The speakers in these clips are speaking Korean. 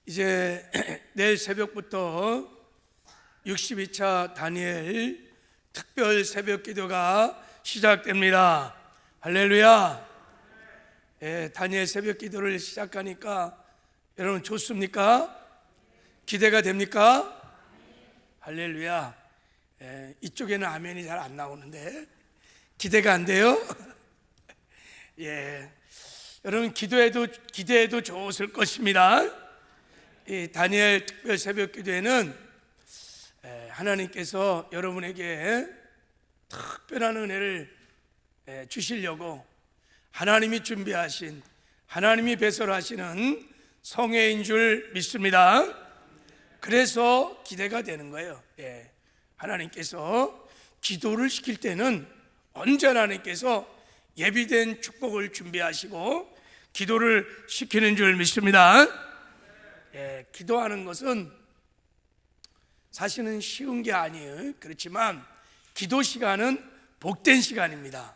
이제 내일 새벽부터 62차 다니엘 특별 새벽 기도가 시작됩니다. 할렐루야. 다니엘 새벽 기도를 시작하니까 여러분 좋습니까? 기대가 됩니까? 할렐루야. 이쪽에는 아멘이 잘 안 나오는데 기대가 안 돼요? 여러분 기대해도 좋을 것입니다. 이 다니엘 특별 새벽 기도에는 하나님께서 여러분에게 특별한 은혜를 주시려고 하나님이 준비하신, 하나님이 배설하시는 성회인 줄 믿습니다. 그래서 기대가 되는 거예요. 하나님께서 기도를 시킬 때는 언제나 하나님께서 예비된 축복을 준비하시고 기도를 시키는 줄 믿습니다. 기도하는 것은 사실은 쉬운 게 아니에요. 그렇지만 기도 시간은 복된 시간입니다.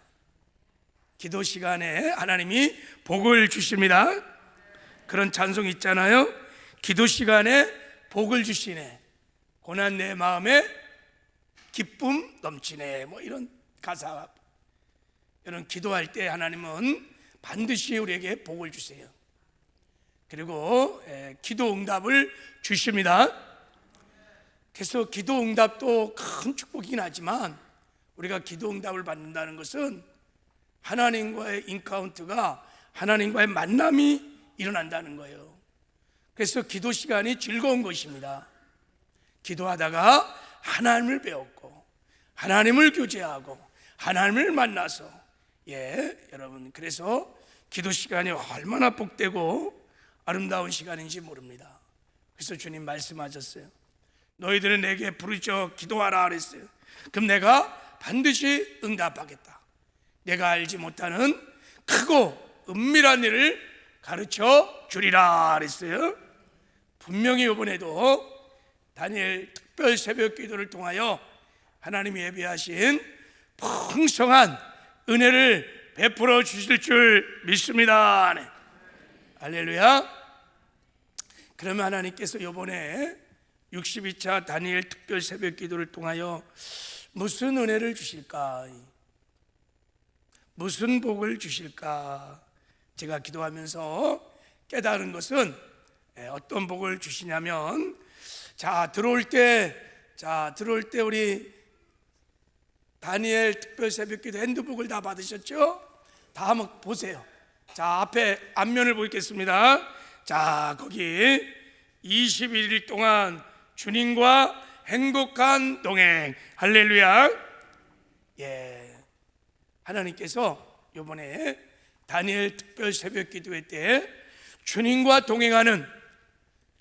기도 시간에 하나님이 복을 주십니다. 그런 찬송이 있잖아요. 기도 시간에 복을 주시네, 고난 내 마음에 기쁨 넘치네, 뭐 이런 가사. 이런 기도할 때 하나님은 반드시 우리에게 복을 주세요. 그리고 기도 응답을 주십니다. 그래서 기도 응답도 큰 축복이긴 하지만 우리가 기도 응답을 받는다는 것은 하나님과의 인카운트가, 하나님과의 만남이 일어난다는 거예요. 그래서 기도 시간이 즐거운 것입니다. 기도하다가 하나님을 배웠고 하나님을 교제하고 하나님을 만나서 여러분, 그래서 기도 시간이 얼마나 복되고 아름다운 시간인지 모릅니다. 그래서 주님 말씀하셨어요. 너희들은 내게 부르짖어 기도하라 그랬어요. 그럼 내가 반드시 응답하겠다. 내가 알지 못하는 크고 은밀한 일을 가르쳐 주리라 그랬어요. 분명히 이번에도 다니엘 특별 새벽 기도를 통하여 하나님이 예비하신 풍성한 은혜를 베풀어 주실 줄 믿습니다. 할렐루야. 그러면 하나님께서 이번에 62차 다니엘 특별 새벽 기도를 통하여 무슨 은혜를 주실까? 무슨 복을 주실까? 제가 기도하면서 깨달은 것은 어떤 복을 주시냐면, 들어올 때 우리 다니엘 특별 새벽 기도 핸드북을 다 받으셨죠? 다 한번 보세요. 앞에 앞면을 보겠습니다. 거기 21일 동안 주님과 행복한 동행. 할렐루야. 하나님께서 이번에 다니엘 특별 새벽 기도회 때 주님과 동행하는,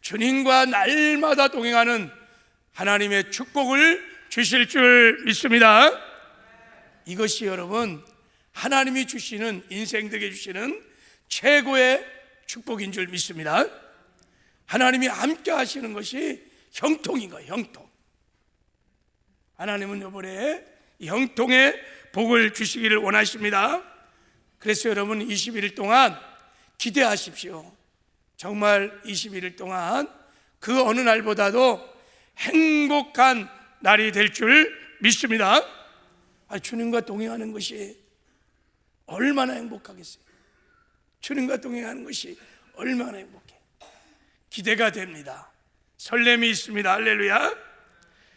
주님과 날마다 동행하는 하나님의 축복을 주실 줄 믿습니다. 이것이 여러분 하나님이 주시는, 인생들에게 주시는 최고의 축복인 줄 믿습니다. 하나님이 함께 하시는 것이 형통인 거예요. 형통. 하나님은 이번에 형통의 복을 주시기를 원하십니다. 그래서 여러분 21일 동안 기대하십시오. 정말 21일 동안 그 어느 날보다도 행복한 날이 될 줄 믿습니다. 주님과 동행하는 것이 얼마나 행복하겠어요. 주님과 동행하는 것이 얼마나 행복해. 기대가 됩니다. 설렘이 있습니다. 할렐루야.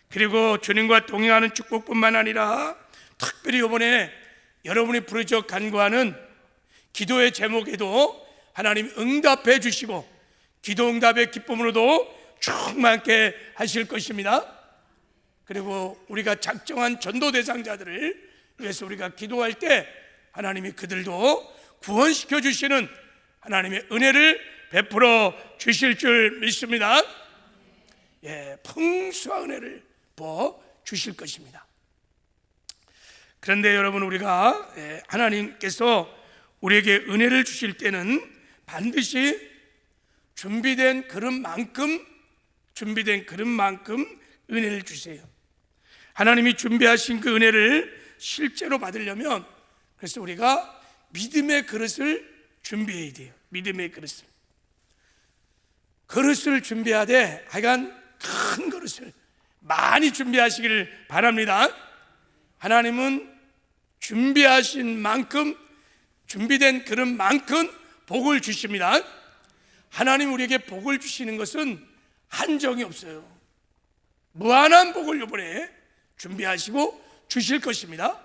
그리고 주님과 동행하는 축복뿐만 아니라 특별히 이번에 여러분이 부르짖어 간구하는 기도의 제목에도 하나님 응답해 주시고 기도 응답의 기쁨으로도 충만케 하실 것입니다. 그리고 우리가 작정한 전도 대상자들을 위해서 우리가 기도할 때 하나님이 그들도 구원시켜 주시는 하나님의 은혜를 베풀어 주실 줄 믿습니다. 풍성한 은혜를 부어 주실 것입니다. 그런데 여러분, 우리가 하나님께서 우리에게 은혜를 주실 때는 반드시 준비된 그릇만큼 은혜를 주세요. 하나님이 준비하신 그 은혜를 실제로 받으려면, 그래서 우리가 믿음의 그릇을 준비해야 돼요. 믿음의 그릇을. 그릇을 준비하되 하여간 큰 그릇을 많이 준비하시기를 바랍니다. 하나님은 준비하신 만큼, 준비된 그릇만큼 복을 주십니다. 하나님 우리에게 복을 주시는 것은 한정이 없어요. 무한한 복을 이번에 준비하시고 주실 것입니다.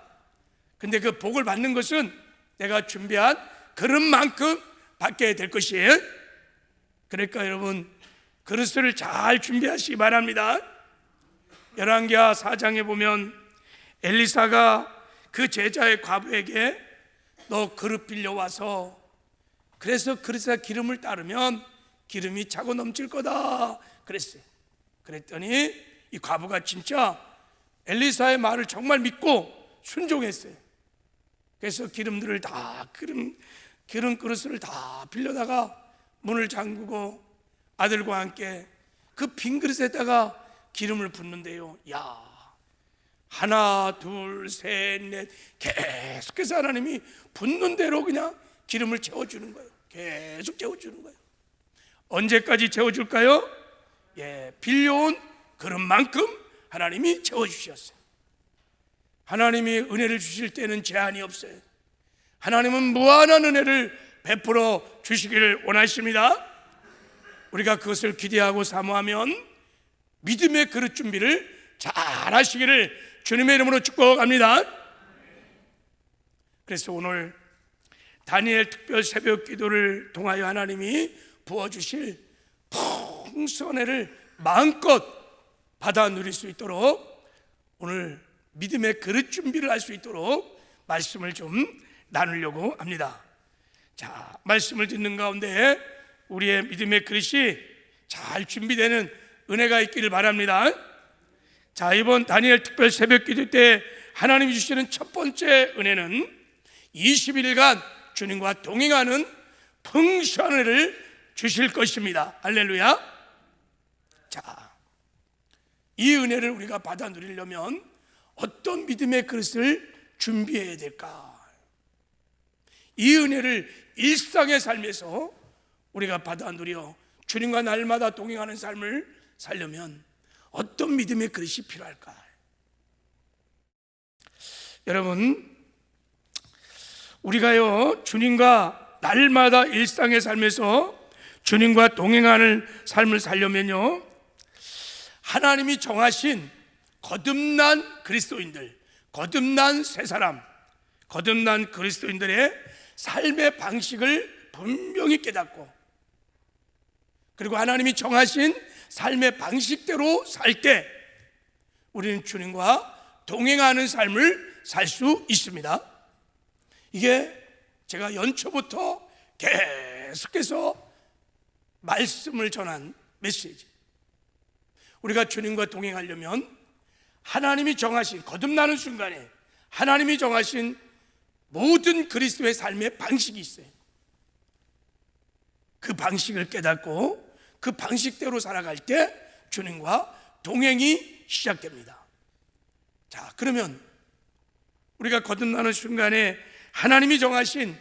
근데 그 복을 받는 것은 내가 준비한 그릇만큼 받게 될 것이에요. 그러니까 여러분, 그릇을 잘 준비하시기 바랍니다. 열왕기하 4장에 보면 엘리사가 그 제자의 과부에게 너 그릇 빌려와서 그래서 그릇에 기름을 따르면 기름이 차고 넘칠 거다 그랬어요. 그랬더니 이 과부가 진짜 엘리사의 말을 정말 믿고 순종했어요. 그래서 기름들을 다 기름 그릇을 다 빌려다가 문을 잠그고 아들과 함께 그 빈 그릇에다가 기름을 붓는데요. 야, 하나 둘 셋 넷 계속해서 하나님이 붓는 대로 그냥 기름을 채워주는 거예요. 계속 채워주는 거예요. 언제까지 채워줄까요? 빌려온 그릇만큼 하나님이 채워주셨어요. 하나님이 은혜를 주실 때는 제한이 없어요. 하나님은 무한한 은혜를 베풀어 주시기를 원하십니다. 우리가 그것을 기대하고 사모하면 믿음의 그릇 준비를 잘 하시기를 주님의 이름으로 축복합니다. 그래서 오늘 다니엘 특별 새벽 기도를 통하여 하나님이 부어주실 풍성한 은혜를 마음껏 받아 누릴 수 있도록 오늘 믿음의 그릇 준비를 할 수 있도록 말씀을 좀 나누려고 합니다. 자, 말씀을 듣는 가운데 우리의 믿음의 그릇이 잘 준비되는 은혜가 있기를 바랍니다. 자, 이번 다니엘 특별 새벽 기도 때 하나님이 주시는 첫 번째 은혜는 20일간 주님과 동행하는 풍성한 은혜를 주실 것입니다. 할렐루야. 자, 이 은혜를 우리가 받아 누리려면 어떤 믿음의 그릇을 준비해야 될까? 이 은혜를 일상의 삶에서 우리가 받아 누려 주님과 날마다 동행하는 삶을 살려면 어떤 믿음의 그릇이 필요할까? 여러분, 우리가요 주님과 날마다 일상의 삶에서 주님과 동행하는 삶을 살려면요 하나님이 정하신 거듭난 그리스도인들, 거듭난 새 사람, 거듭난 그리스도인들의 삶의 방식을 분명히 깨닫고 그리고 하나님이 정하신 삶의 방식대로 살 때 우리는 주님과 동행하는 삶을 살 수 있습니다. 이게 제가 연초부터 계속해서 말씀을 전한 메시지. 우리가 주님과 동행하려면 하나님이 정하신 거듭나는 순간에 하나님이 정하신 모든 그리스도의 삶의 방식이 있어요. 그 방식을 깨닫고 그 방식대로 살아갈 때 주님과 동행이 시작됩니다. 자, 그러면 우리가 거듭나는 순간에 하나님이 정하신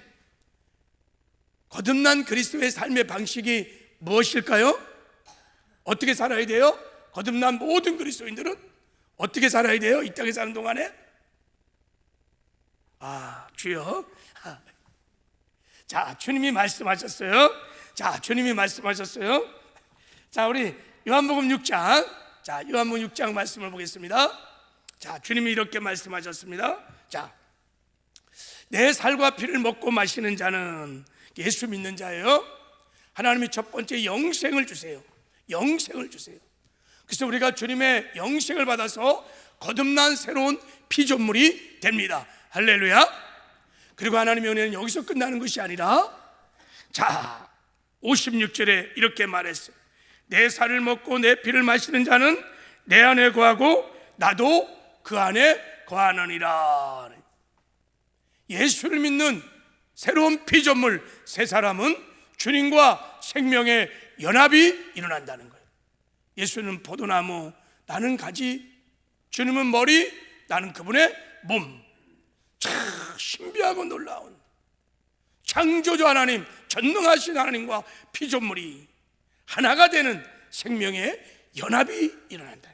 거듭난 그리스도의 삶의 방식이 무엇일까요? 어떻게 살아야 돼요? 거듭난 모든 그리스도인들은 어떻게 살아야 돼요? 이 땅에 사는 동안에? 주여. 자, 주님이 말씀하셨어요. 자, 주님이 말씀하셨어요. 자, 우리 요한복음 6장. 자, 요한복음 6장 말씀을 보겠습니다. 자, 주님이 이렇게 말씀하셨습니다. 자, 내 살과 피를 먹고 마시는 자는 예수 믿는 자예요. 하나님이 첫 번째 영생을 주세요. 영생을 주세요. 그래서 우리가 주님의 영생을 받아서 거듭난 새로운 피조물이 됩니다. 할렐루야. 그리고 하나님의 은혜는 여기서 끝나는 것이 아니라 자, 56절에 이렇게 말했어요. 내 살을 먹고 내 피를 마시는 자는 내 안에 거하고 나도 그 안에 거하느니라. 예수를 믿는 새로운 피조물 새 사람은 주님과 생명의 연합이 일어난다는 거예요. 예수는 포도나무, 나는 가지, 주님은 머리, 나는 그분의 몸. 참 신비하고 놀라운 창조주 하나님, 전능하신 하나님과 피조물이 하나가 되는 생명의 연합이 일어난다.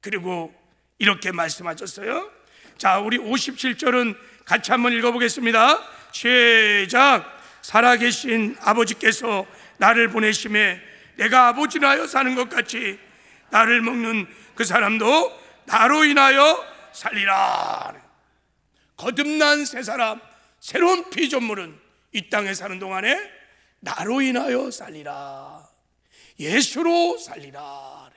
그리고 이렇게 말씀하셨어요. 자, 우리 57절은 같이 한번 읽어보겠습니다. 시작. 살아계신 아버지께서 나를 보내심에 내가 아버지로 하여 사는 것 같이 나를 먹는 그 사람도 나로 인하여 살리라. 거듭난 새 사람, 새로운 피조물은 이 땅에 사는 동안에 나로 인하여 살리라. 예수로 살리라.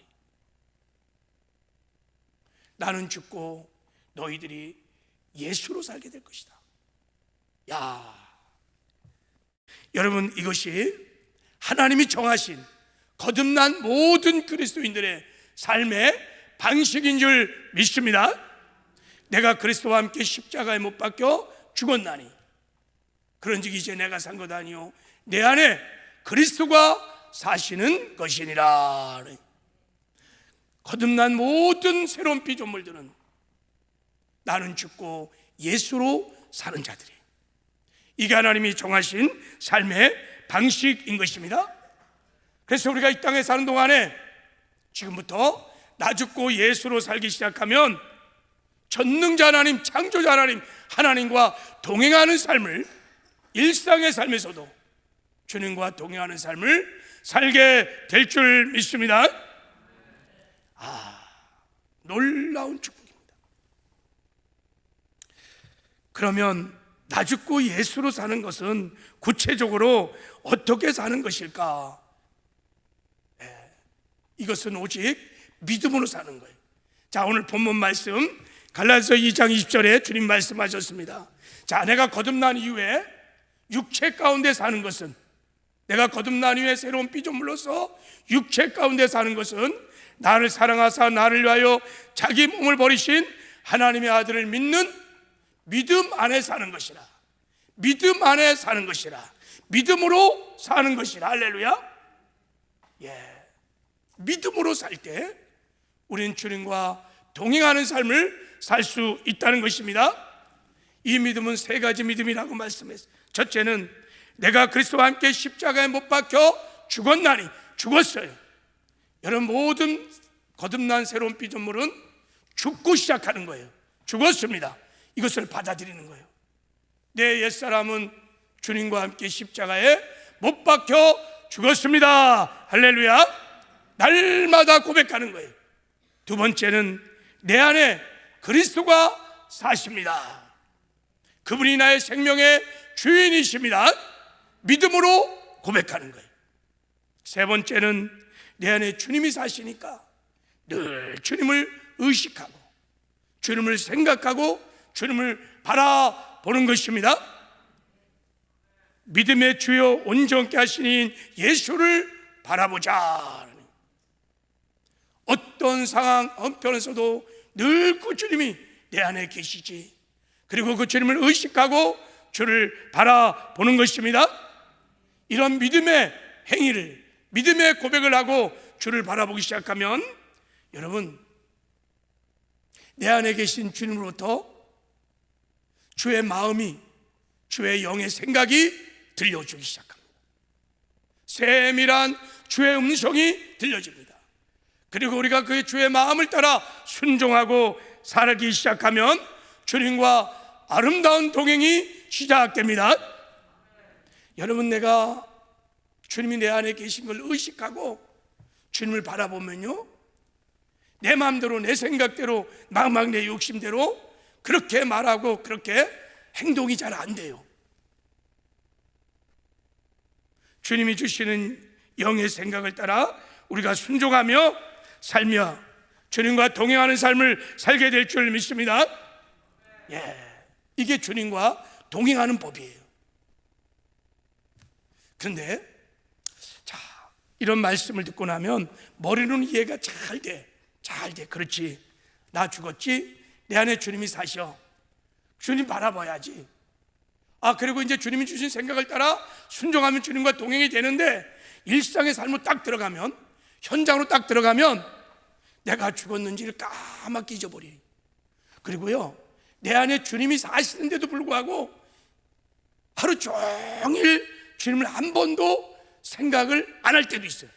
나는 죽고 너희들이 예수로 살게 될 것이다. 야, 여러분, 이것이 하나님이 정하신 거듭난 모든 그리스도인들의 삶의 방식인 줄 믿습니다. 내가 그리스도와 함께 십자가에 못 박혀 죽었나니 그런즉 이제 내가 산 것 아니요 내 안에 그리스도가 사시는 것이니라. 거듭난 모든 새로운 피조물들은 나는 죽고 예수로 사는 자들이, 이게 하나님이 정하신 삶의 방식인 것입니다. 그래서 우리가 이 땅에 사는 동안에 지금부터 나 죽고 예수로 살기 시작하면 전능자 하나님, 창조자 하나님, 하나님과 동행하는 삶을, 일상의 삶에서도 주님과 동행하는 삶을 살게 될 줄 믿습니다. 놀라운 축복입니다. 그러면 나 죽고 예수로 사는 것은 구체적으로 어떻게 사는 것일까? 이것은 오직 믿음으로 사는 거예요. 자, 오늘 본문 말씀 갈라디아서 2장 20절에 주님 말씀하셨습니다. 자, 내가 거듭난 이후에 육체 가운데 사는 것은, 내가 거듭난 이후에 새로운 피조물로서 육체 가운데 사는 것은 나를 사랑하사 나를 위하여 자기 몸을 버리신 하나님의 아들을 믿는 믿음 안에 사는 것이라. 믿음 안에 사는 것이라. 믿음으로 사는 것이라. 할렐루야. 믿음으로 살 때 우리는 주님과 동행하는 삶을 살 수 있다는 것입니다. 이 믿음은 세 가지 믿음이라고 말씀했어요. 첫째는 내가 그리스도와 함께 십자가에 못 박혀 죽었나니, 죽었어요. 여러분, 모든 거듭난 새로운 피조물은 죽고 시작하는 거예요. 죽었습니다. 이것을 받아들이는 거예요. 내 옛사람은 주님과 함께 십자가에 못 박혀 죽었습니다. 할렐루야. 날마다 고백하는 거예요. 두 번째는 내 안에 그리스도가 사십니다. 그분이 나의 생명의 주인이십니다. 믿음으로 고백하는 거예요. 세 번째는 내 안에 주님이 사시니까 늘 주님을 의식하고 주님을 생각하고 주님을 바라보는 것입니다. 믿음의 주요 온전케 하시는 예수를 바라보자. 어떤 상황 형편에서도 늘 그 주님이 내 안에 계시지. 그리고 그 주님을 의식하고 주를 바라보는 것입니다. 이런 믿음의 행위를, 믿음의 고백을 하고 주를 바라보기 시작하면 여러분, 내 안에 계신 주님으로부터 주의 마음이, 주의 영의 생각이 들려주기 시작합니다. 세밀한 주의 음성이 들려집니다. 그리고 우리가 그 주의 마음을 따라 순종하고 살기 시작하면 주님과 아름다운 동행이 시작됩니다. 여러분, 내가 주님이 내 안에 계신 걸 의식하고 주님을 바라보면요, 내 마음대로, 내 생각대로, 막 내 욕심대로 그렇게 말하고 그렇게 행동이 잘 안 돼요. 주님이 주시는 영의 생각을 따라 우리가 순종하며 살며 주님과 동행하는 삶을 살게 될 줄 믿습니다. 이게 주님과 동행하는 법이에요. 그런데 자, 이런 말씀을 듣고 나면 머리로는 이해가 잘 돼. 그렇지, 나 죽었지, 내 안에 주님이 사셔, 주님 바라봐야지. 그리고 이제 주님이 주신 생각을 따라 순종하면 주님과 동행이 되는데, 일상의 삶으로 딱 들어가면, 현장으로 딱 들어가면 내가 죽었는지를 까맣게 잊어버려요. 그리고요, 내 안에 주님이 사시는데도 불구하고 하루 종일 주님을 한 번도 생각을 안 할 때도 있어요.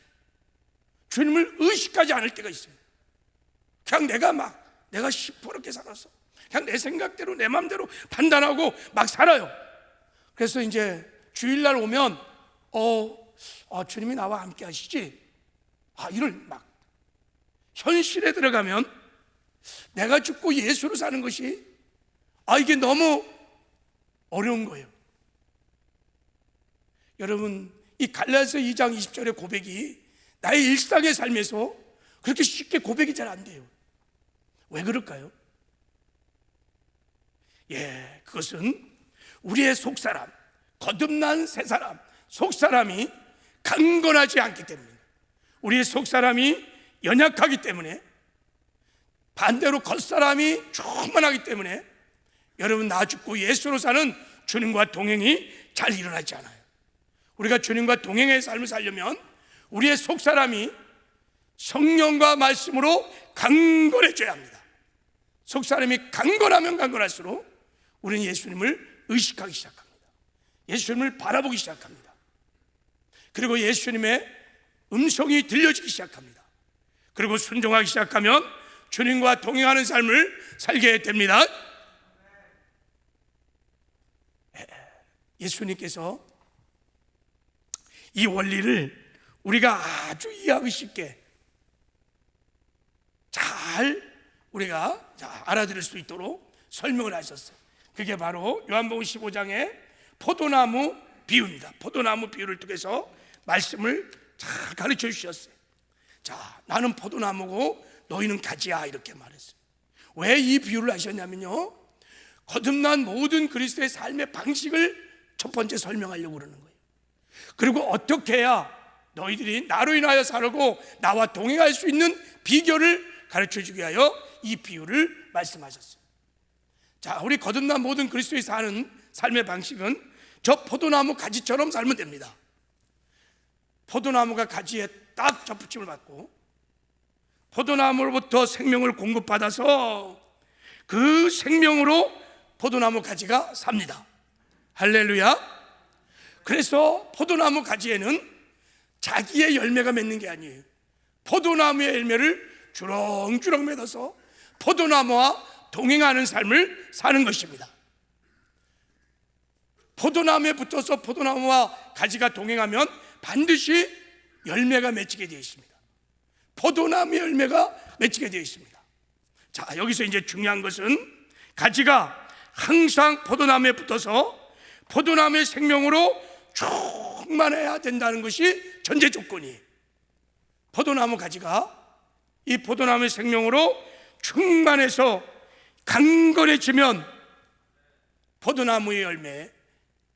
주님을 의식하지 않을 때가 있어요. 그냥 내가 시퍼렇게 살았어. 그냥 내 생각대로 내 마음대로 판단하고 막 살아요. 그래서 이제 주일날 오면 주님이 나와 함께 하시지, 이를 막 현실에 들어가면 내가 죽고 예수로 사는 것이 이게 너무 어려운 거예요. 여러분, 이 갈라디아서 2장 20절의 고백이 나의 일상의 삶에서 그렇게 쉽게 고백이 잘 안 돼요. 왜 그럴까요? 그것은 우리의 속사람, 거듭난 새사람, 속사람이 강건하지 않기 때문입니다. 우리의 속사람이 연약하기 때문에, 반대로 겉사람이 충만하기 때문에 여러분, 나 죽고 예수로 사는 주님과 동행이 잘 일어나지 않아요. 우리가 주님과 동행의 삶을 살려면 우리의 속사람이 성령과 말씀으로 강건해져야 합니다. 속사람이 강건하면 강건할수록 우리는 예수님을 의식하기 시작합니다. 예수님을 바라보기 시작합니다. 그리고 예수님의 음성이 들려지기 시작합니다. 그리고 순종하기 시작하면 주님과 동행하는 삶을 살게 됩니다. 예수님께서 이 원리를 우리가 아주 이해하기 쉽게 잘 우리가 알아들을 수 있도록 설명을 하셨어요. 그게 바로 요한복음 15장의 포도나무 비유입니다. 포도나무 비유를 통해서 말씀을 잘 가르쳐 주셨어요. 나는 포도나무고 너희는 가지야, 이렇게 말했어요. 왜 이 비유를 하셨냐면요, 거듭난 모든 그리스도의 삶의 방식을 첫 번째 설명하려고 그러는 거예요. 그리고 어떻게 해야 너희들이 나로 인하여 살고 나와 동행할 수 있는 비결을 가르쳐 주기 위하여 이 비유를 말씀하셨어요. 우리 거듭난 모든 그리스도의 사는 삶의 방식은 저 포도나무 가지처럼 살면 됩니다. 포도나무가 가지에 딱 접붙임을 받고 포도나무로부터 생명을 공급받아서 그 생명으로 포도나무 가지가 삽니다. 할렐루야. 그래서 포도나무 가지에는 자기의 열매가 맺는 게 아니에요. 포도나무의 열매를 주렁주렁 맺어서 포도나무와 동행하는 삶을 사는 것입니다. 포도나무에 붙어서 포도나무와 가지가 동행하면 반드시 열매가 맺히게 되어 있습니다. 포도나무의 열매가 맺히게 되어 있습니다. 여기서 이제 중요한 것은 가지가 항상 포도나무에 붙어서 포도나무의 생명으로 충만해야 된다는 것이 전제 조건이에요. 포도나무 가지가 이 포도나무의 생명으로 충만해서 강건해지면 포도나무의 열매,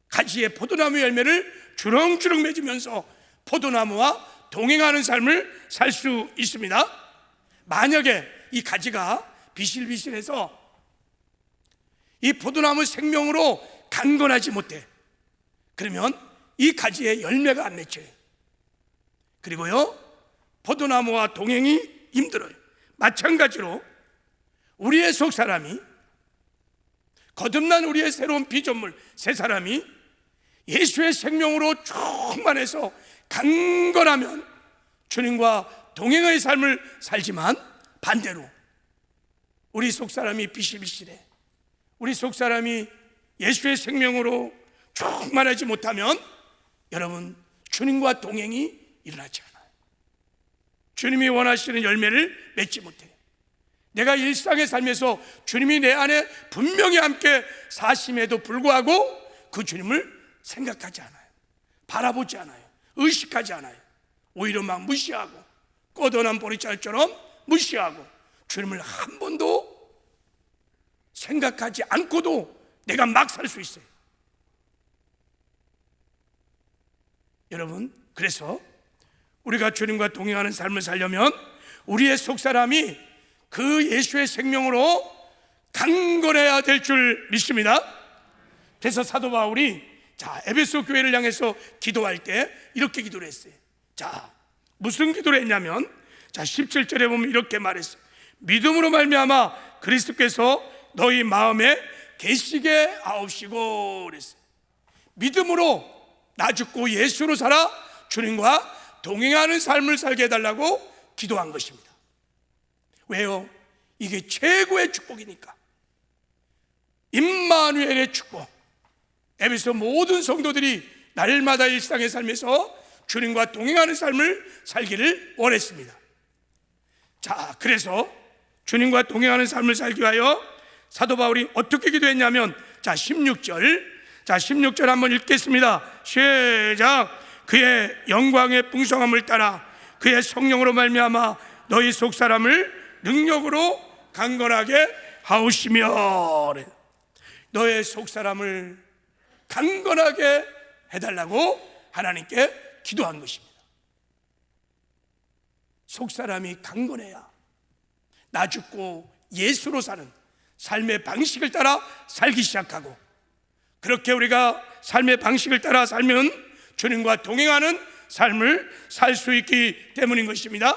가지에 포도나무의 열매를 주렁주렁 맺으면서 포도나무와 동행하는 삶을 살 수 있습니다. 만약에 이 가지가 비실비실해서 이 포도나무 생명으로 강건하지 못해, 그러면 이 가지에 열매가 안 맺혀요. 그리고요, 포도나무와 동행이 힘들어요. 마찬가지로 우리의 속사람이, 거듭난 우리의 새로운 피조물 새 사람이 예수의 생명으로 충만해서 강건하면 주님과 동행의 삶을 살지만, 반대로 우리 속사람이 비실비실해, 우리 속사람이 예수의 생명으로 충만하지 못하면 여러분, 주님과 동행이 일어나지 않아요. 주님이 원하시는 열매를 맺지 못해요. 내가 일상의 삶에서 주님이 내 안에 분명히 함께 사심에도 불구하고 그 주님을 생각하지 않아요. 바라보지 않아요. 의식하지 않아요. 오히려 막 무시하고 꺼던한 보리자루처럼 무시하고 주님을 한 번도 생각하지 않고도 내가 막 살 수 있어요. 여러분, 그래서 우리가 주님과 동행하는 삶을 살려면 우리의 속사람이 그 예수의 생명으로 강건해야 될 줄 믿습니다. 그래서 사도 바울이 에베소 교회를 향해서 기도할 때 이렇게 기도를 했어요. 무슨 기도를 했냐면 17절에 보면 이렇게 말했어요. 믿음으로 말미암아 그리스도께서 너희 마음에 계시게 하옵시고 그랬어요. 믿음으로 나 죽고 예수로 살아 주님과 동행하는 삶을 살게 해달라고 기도한 것입니다. 왜요? 이게 최고의 축복이니까. 임마누엘의 축복. 에베소 모든 성도들이 날마다 일상의 삶에서 주님과 동행하는 삶을 살기를 원했습니다. 자, 그래서 주님과 동행하는 삶을 살기 위하여 사도 바울이 어떻게 기도했냐면, 자, 16절 한번 읽겠습니다. 시작. 그의 영광의 풍성함을 따라 그의 성령으로 말미암아 너희 속사람을 능력으로 강건하게 하오시며, 너의 속사람을 강건하게 해달라고 하나님께 기도한 것입니다. 속사람이 강건해야 나 죽고 예수로 사는 삶의 방식을 따라 살기 시작하고, 그렇게 우리가 삶의 방식을 따라 살면 주님과 동행하는 삶을 살 수 있기 때문인 것입니다.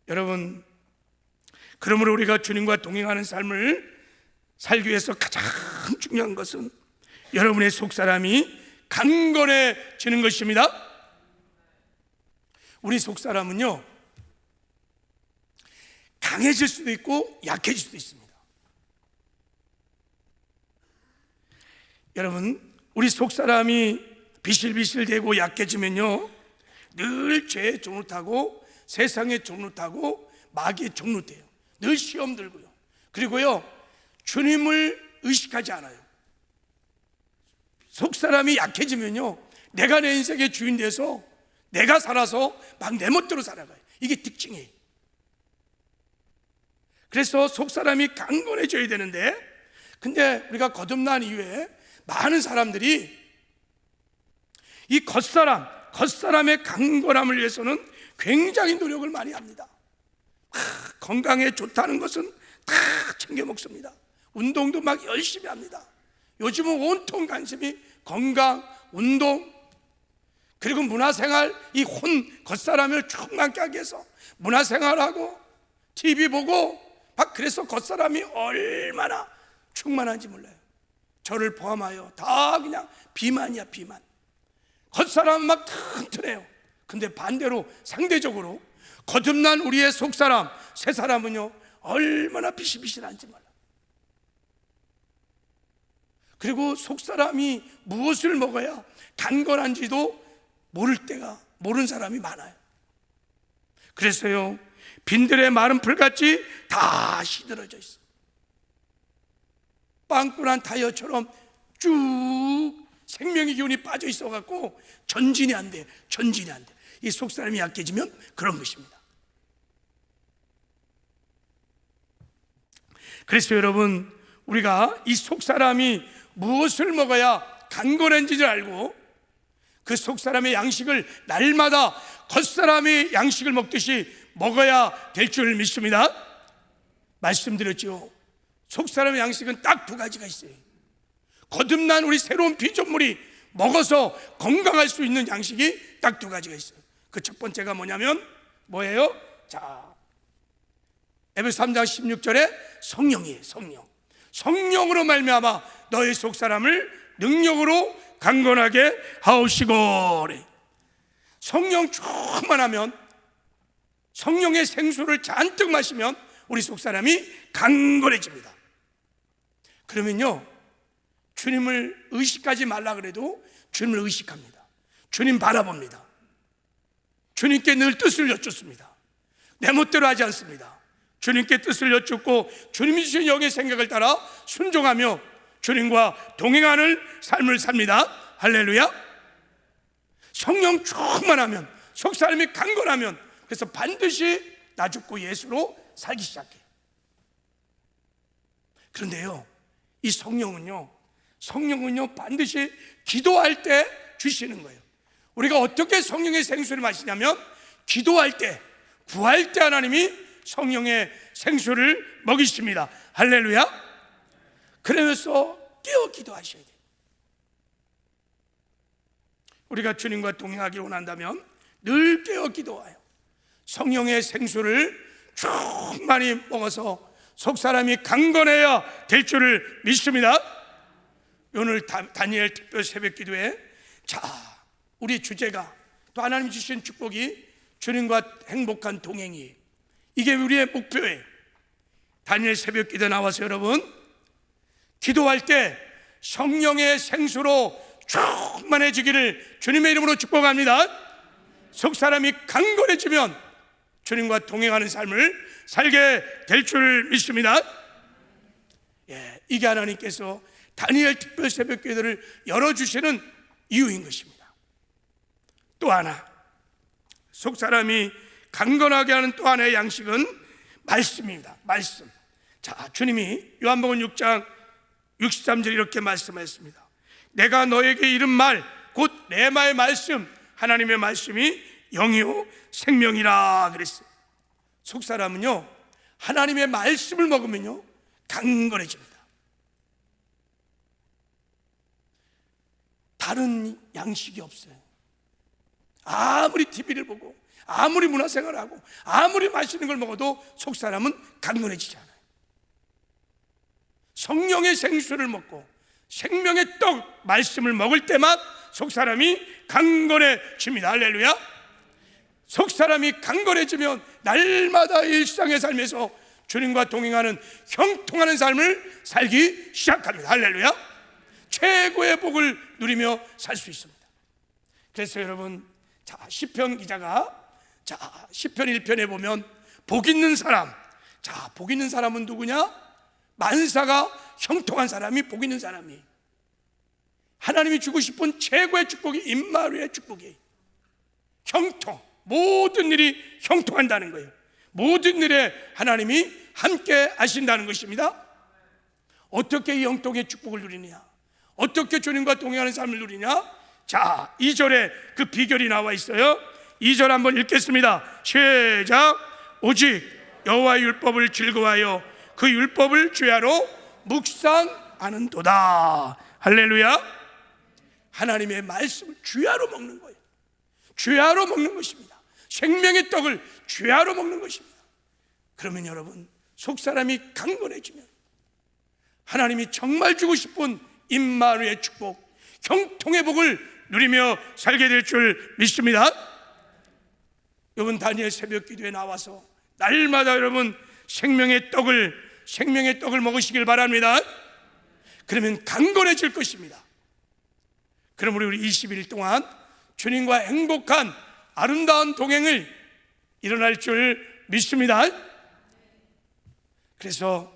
여러분, 그러므로 우리가 주님과 동행하는 삶을 살기 위해서 가장 중요한 것은 여러분의 속사람이 강건해지는 것입니다. 우리 속사람은요, 강해질 수도 있고 약해질 수도 있습니다. 여러분, 우리 속사람이 비실비실되고 약해지면요, 늘 죄의 종로 타고 세상의 종로 타고 마귀의 종로 돼요. 늘 시험 들고요. 그리고요, 주님을 의식하지 않아요. 속사람이 약해지면요, 내가 내 인생의 주인 돼서 내가 살아서 막 내 멋대로 살아가요. 이게 특징이에요. 그래서 속사람이 강건해져야 되는데, 근데 우리가 거듭난 이후에 많은 사람들이 이 겉사람의 강건함을 위해서는 굉장히 노력을 많이 합니다. 건강에 좋다는 것은 다 챙겨 먹습니다. 운동도 막 열심히 합니다. 요즘은 온통 관심이 건강, 운동, 그리고 문화생활, 이 겉사람을 충만케 하기 위해서 문화생활하고 TV 보고 막, 그래서 겉사람이 얼마나 충만한지 몰라요. 저를 포함하여 다 그냥 비만이야, 비만. 겉사람은 막 튼튼해요. 근데 반대로 상대적으로 거듭난 우리의 속사람, 새사람은요, 얼마나 비실비실한지 몰라. 그리고 속사람이 무엇을 먹어야 강건한지도 모르는 사람이 많아요. 그래서요, 빈들의 마른 풀같이 다 시들어져 있어. 빵꾸난 타이어처럼 쭉 생명의 기운이 빠져 있어갖고 전진이 안 돼. 이 속사람이 약해지면 그런 것입니다. 그래서 여러분, 우리가 이 속사람이 무엇을 먹어야 강건한지를 알고 그 속사람의 양식을 날마다 겉사람의 양식을 먹듯이 먹어야 될 줄 믿습니다. 말씀드렸죠. 속사람의 양식은 딱 두 가지가 있어요. 거듭난 우리 새로운 피조물이 먹어서 건강할 수 있는 양식이 딱 두 가지가 있어요. 그 첫 번째가 뭐예요? 자, 에베소 3장 16절에 성령이에요. 성령으로 말미암아 너의 속사람을 능력으로 강건하게 하옵시고. 성령 충만하면, 성령의 생수를 잔뜩 마시면 우리 속사람이 강건해집니다. 그러면요, 주님을 의식하지 말라 그래도 주님을 의식합니다. 주님 바라봅니다. 주님께 늘 뜻을 여쭙습니다. 내 멋대로 하지 않습니다. 주님께 뜻을 여쭙고 주님이 주신 영의 생각을 따라 순종하며 주님과 동행하는 삶을 삽니다. 할렐루야. 성령 충만하면, 속사람이 강건하면, 그래서 반드시 나 죽고 예수로 살기 시작해. 그런데요, 이 성령은요 반드시 기도할 때 주시는 거예요. 우리가 어떻게 성령의 생수를 마시냐면, 기도할 때, 구할 때 하나님이 성령의 생수를 먹이십니다. 할렐루야. 그러면서 깨어 기도하셔야 돼요. 우리가 주님과 동행하기를 원한다면 늘 깨어 기도해요. 성령의 생수를 충만히 먹어서 속사람이 강건해야 될 줄을 믿습니다. 오늘 다니엘 특별 새벽 기도에 자, 우리 주제가 또 하나님 주신 축복이 주님과 행복한 동행이, 이게 우리의 목표예요. 다니엘 새벽 기도 나와서 여러분 기도할 때 성령의 생수로 충만해지기를 주님의 이름으로 축복합니다. 속 사람이 강건해지면 주님과 동행하는 삶을 살게 될 줄 믿습니다. 이게 하나님께서 다니엘 특별 새벽 기도를 열어주시는 이유인 것입니다. 또 하나, 속 사람이 강건하게 하는 또 하나의 양식은 말씀입니다. 말씀. 자, 주님이 요한복음 6장 63절 이렇게 말씀하셨습니다. 내가 너에게 이른 말 곧 레마의 말씀, 하나님의 말씀이 영이요 생명이라 그랬어요. 속 사람은요 하나님의 말씀을 먹으면요 강건해집니다. 다른 양식이 없어요. 아무리 TV를 보고 아무리 문화생활을 하고 아무리 맛있는 걸 먹어도 속 사람은 강건해지지 않아요. 성령의 생수를 먹고 생명의 떡 말씀을 먹을 때만 속 사람이 강건해집니다. 할렐루야. 속 사람이 강건해지면 날마다 일상의 삶에서 주님과 동행하는 형통하는 삶을 살기 시작합니다. 할렐루야. 최고의 복을 누리며 살 수 있습니다. 그래서 여러분, 자, 시편 기자가 시편 1편에 보면 복 있는 사람, 자, 복 있는 사람은 누구냐? 만사가 형통한 사람이 복 있는 사람이, 하나님이 주고 싶은 최고의 축복이 임마누엘의 축복이 형통, 모든 일이 형통한다는 거예요. 모든 일에 하나님이 함께 하신다는 것입니다. 어떻게 이 형통의 축복을 누리느냐, 어떻게 주님과 동행하는 삶을 누리냐? 자, 2절에 그 비결이 나와 있어요. 2절 한번 읽겠습니다. 시작. 오직 여호와의 율법을 즐거워하여 그 율법을 주야로 묵상하는도다. 할렐루야. 하나님의 말씀을 주야로 먹는 거예요. 주야로 먹는 것입니다. 생명의 떡을 주야로 먹는 것입니다. 그러면 여러분, 속 사람이 강건해지면 하나님이 정말 주고 싶은 임마누엘의 축복, 형통의 복을 누리며 살게 될 줄 믿습니다. 여러분, 다니엘 새벽 기도에 나와서 날마다 여러분 생명의 떡을 먹으시길 바랍니다. 그러면 강건해질 것입니다. 그럼 우리 20일 동안 주님과 행복한 아름다운 동행을 일어날 줄 믿습니다. 그래서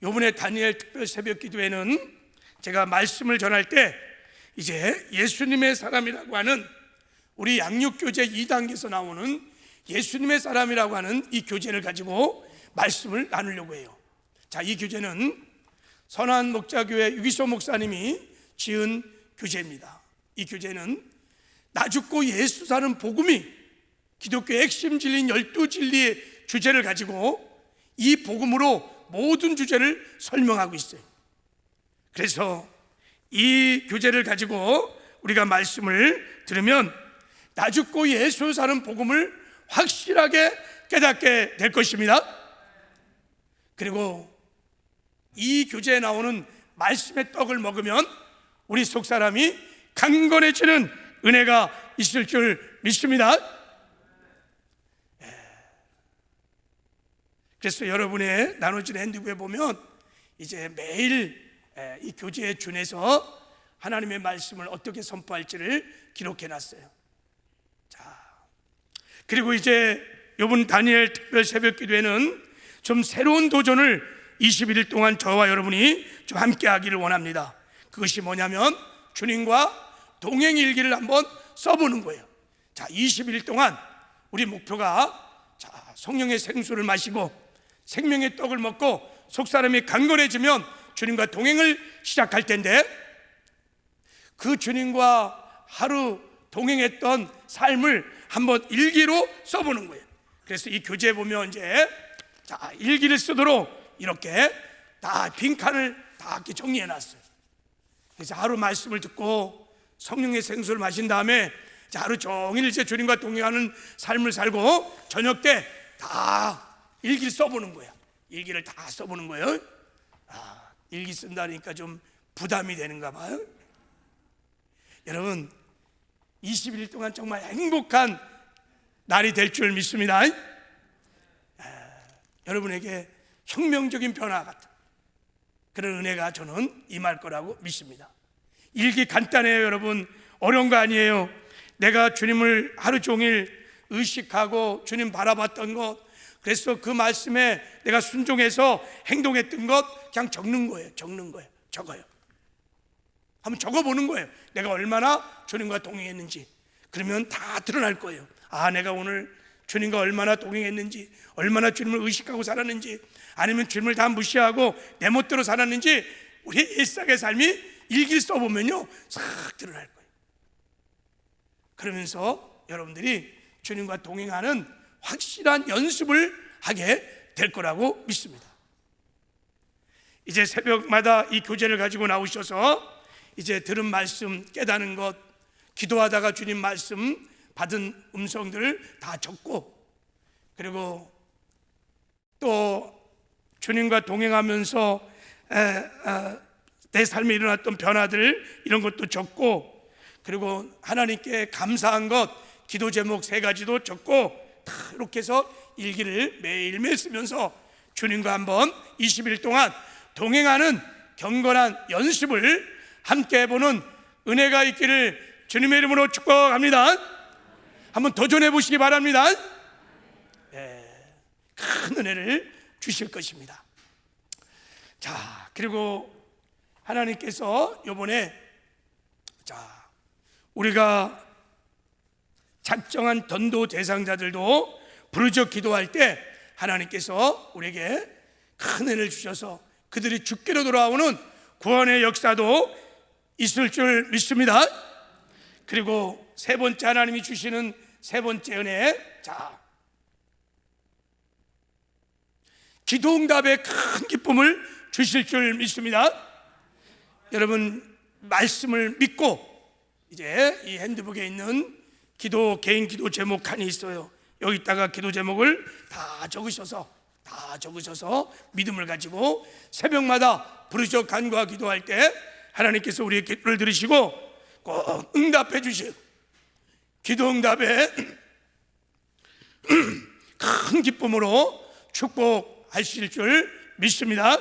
이번에 다니엘 특별 새벽 기도에는 제가 말씀을 전할 때 이제 예수님의 사람이라고 하는 우리 양육교재 2단계에서 나오는 예수님의 사람이라고 하는 이 교재를 가지고 말씀을 나누려고 해요. 자, 이 교재는 선한 목자교회 유기소 목사님이 지은 교재입니다. 이 교재는 나 죽고 예수 사는 복음이 기독교의 핵심 진리인 12진리의 주제를 가지고 이 복음으로 모든 주제를 설명하고 있어요. 그래서 이 교재를 가지고 우리가 말씀을 들으면 나 죽고 예수 사는 복음을 확실하게 깨닫게 될 것입니다. 그리고 이 교재에 나오는 말씀의 떡을 먹으면 우리 속 사람이 강건해지는 은혜가 있을 줄 믿습니다. 그래서 여러분의 나눠진 핸드북에 보면 이제 매일 이 교재에 준해서 하나님의 말씀을 어떻게 선포할지를 기록해 놨어요. 자, 그리고 이제 이번 다니엘 특별 새벽 기도에는 좀 새로운 도전을 21일 동안 저와 여러분이 좀 함께 하기를 원합니다. 그것이 뭐냐면 주님과 동행 일기를 한번 써보는 거예요. 자, 21일 동안 우리 목표가 자, 성령의 생수를 마시고 생명의 떡을 먹고 속 사람이 강건해지면 주님과 동행을 시작할 텐데, 그 주님과 하루 동행했던 삶을 한번 일기로 써보는 거예요. 그래서 이 교재에 보면 이제 자, 일기를 쓰도록 이렇게 다 빈칸을 다 이렇게 정리해 놨어요. 그래서 하루 말씀을 듣고 성령의 생수를 마신 다음에 하루 종일 이제 주님과 동행하는 삶을 살고 저녁 때 다 일기를 써보는 거야. 일기를 다 써보는 거예요. 일기 쓴다니까 좀 부담이 되는가 봐요. 여러분 21일 동안 정말 행복한 날이 될 줄 믿습니다. 여러분에게 혁명적인 변화 같은 그런 은혜가 저는 임할 거라고 믿습니다. 일기 간단해요. 여러분 어려운 거 아니에요. 내가 주님을 하루 종일 의식하고 주님 바라봤던 것, 그래서 그 말씀에 내가 순종해서 행동했던 것 그냥 적는 거예요. 적어요. 한번 적어보는 거예요. 내가 얼마나 주님과 동행했는지. 그러면 다 드러날 거예요. 아, 내가 오늘 주님과 얼마나 동행했는지, 얼마나 주님을 의식하고 살았는지, 아니면 주님을 다 무시하고 내 멋대로 살았는지, 우리 일상의 삶이 일기를 써보면요 싹 드러날 거예요. 그러면서 여러분들이 주님과 동행하는 확실한 연습을 하게 될 거라고 믿습니다. 이제 새벽마다 이 교재를 가지고 나오셔서 이제 들은 말씀 깨닫는 것, 기도하다가 주님 말씀 받은 음성들을 다 적고, 그리고 또 주님과 동행하면서 내 삶에 일어났던 변화들 이런 것도 적고, 그리고 하나님께 감사한 것, 기도 제목 3가지도 적고, 다 이렇게 해서 일기를 매일매일 쓰면서 주님과 한번 20일 동안 동행하는 경건한 연습을 함께 해보는 은혜가 있기를 주님의 이름으로 축복합니다. 한번 도전해 보시기 바랍니다. 큰 은혜를 주실 것입니다. 자, 그리고 하나님께서 이번에 우리가 작정한 전도 대상자들도 부르짖어 기도할 때 하나님께서 우리에게 큰 은혜를 주셔서 그들이 주께로 돌아오는 구원의 역사도 있을 줄 믿습니다. 그리고 세 번째 하나님이 주시는 세 번째 은혜, 기도응답의 큰 기쁨을 주실 줄 믿습니다. 여러분 말씀을 믿고 이제 이 핸드북에 있는 개인 기도 제목 칸이 있어요. 여기다가 기도 제목을 다 적으셔서 믿음을 가지고 새벽마다 부르짖어 간구와 기도할 때 하나님께서 우리의 기도를 들으시고 꼭 응답해 주실 기도 응답에 큰 기쁨으로 축복하실 줄 믿습니다.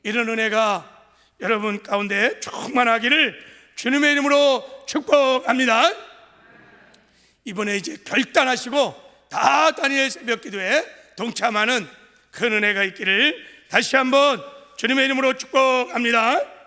이런 은혜가 여러분 가운데 충만하기를 주님의 이름으로 축복합니다. 이번에 이제 결단하시고 다 다니엘 새벽 기도에 동참하는 큰 은혜가 있기를 다시 한번 주님의 이름으로 축복합니다.